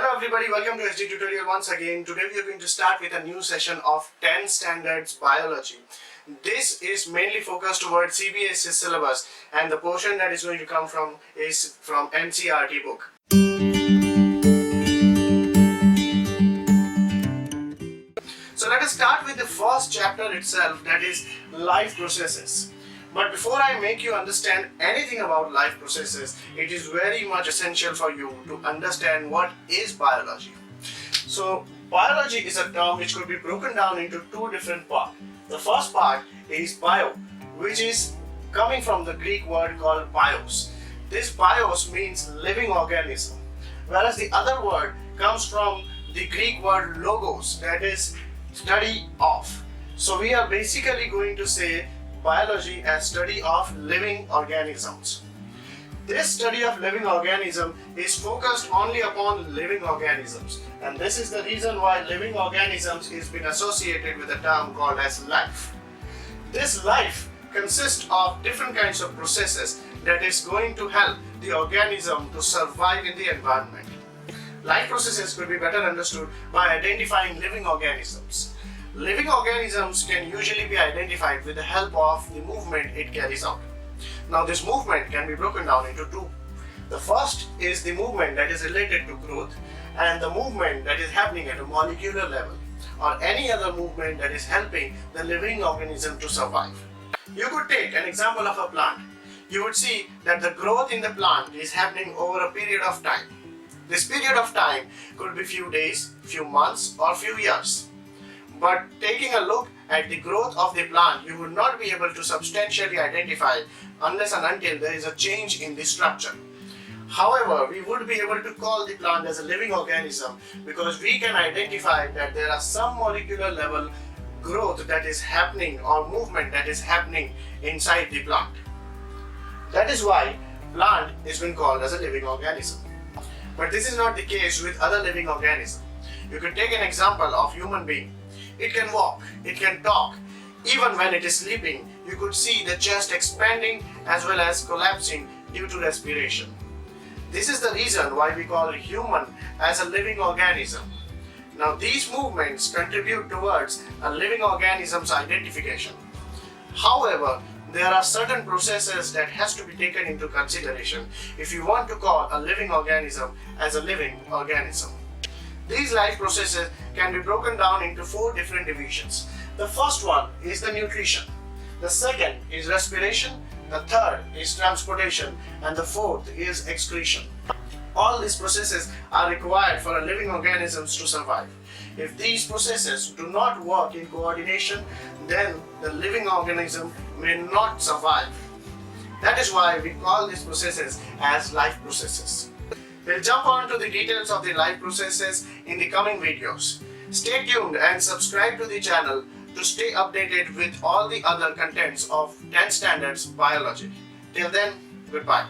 Hello everybody, welcome to SD Tutorial once again. Today we are going to start with a new session of 10 standards biology. This is mainly focused towards CBSE syllabus, and the portion that is going to come from is from NCERT book. So let us start with the first chapter itself, that is life processes. But before I make you understand anything about life processes, it is very much essential for you to understand what is biology. So biology is a term which could be broken down into two different parts. The first part is bio, which is coming from the Greek word called bios. This bios means living organism, whereas the other word comes from the Greek word logos, that is study of. So we are basically going to say biology as study of living organisms. This study of living organism is focused only upon living organisms, and this is the reason why living organisms is been associated with a term called as life. This life consists of different kinds of processes that is going to help the organism to survive in the environment. Life processes could be better understood by identifying living organisms. Living organisms can usually be identified with the help of the movement it carries out. Now this movement can be broken down into two. The first is the movement that is related to growth, and the movement that is happening at a molecular level, or any other movement that is helping the living organism to survive. You could take an example of a plant. You would see that the growth in the plant is happening over a period of time. This period of time could be few days, few months, or few years. But taking a look at the growth of the plant, you would not be able to substantially identify unless and until there is a change in the structure. However, we would be able to call the plant as a living organism because we can identify that there are some molecular level growth that is happening or movement that is happening inside the plant. That is why plant is been called as a living organism. But this is not the case with other living organisms. You could take an example of human being. It can walk, it can talk. Even when it is sleeping, you could see the chest expanding as well as collapsing due to respiration. This is the reason why we call human as a living organism. Now these movements contribute towards a living organism's identification. However, there are certain processes that has to be taken into consideration if you want to call a living organism as a living organism. These life processes can be broken down into four different divisions. The first one is the nutrition. The second is respiration. The third is transportation. And the fourth is excretion. All these processes are required for a living organisms to survive. If these processes do not work in coordination, then the living organism may not survive. That is why we call these processes as life processes. We'll jump on to the details of the life processes in the coming videos. Stay tuned and subscribe to the channel to stay updated with all the other contents of 10 Standards Biology. Till then, goodbye.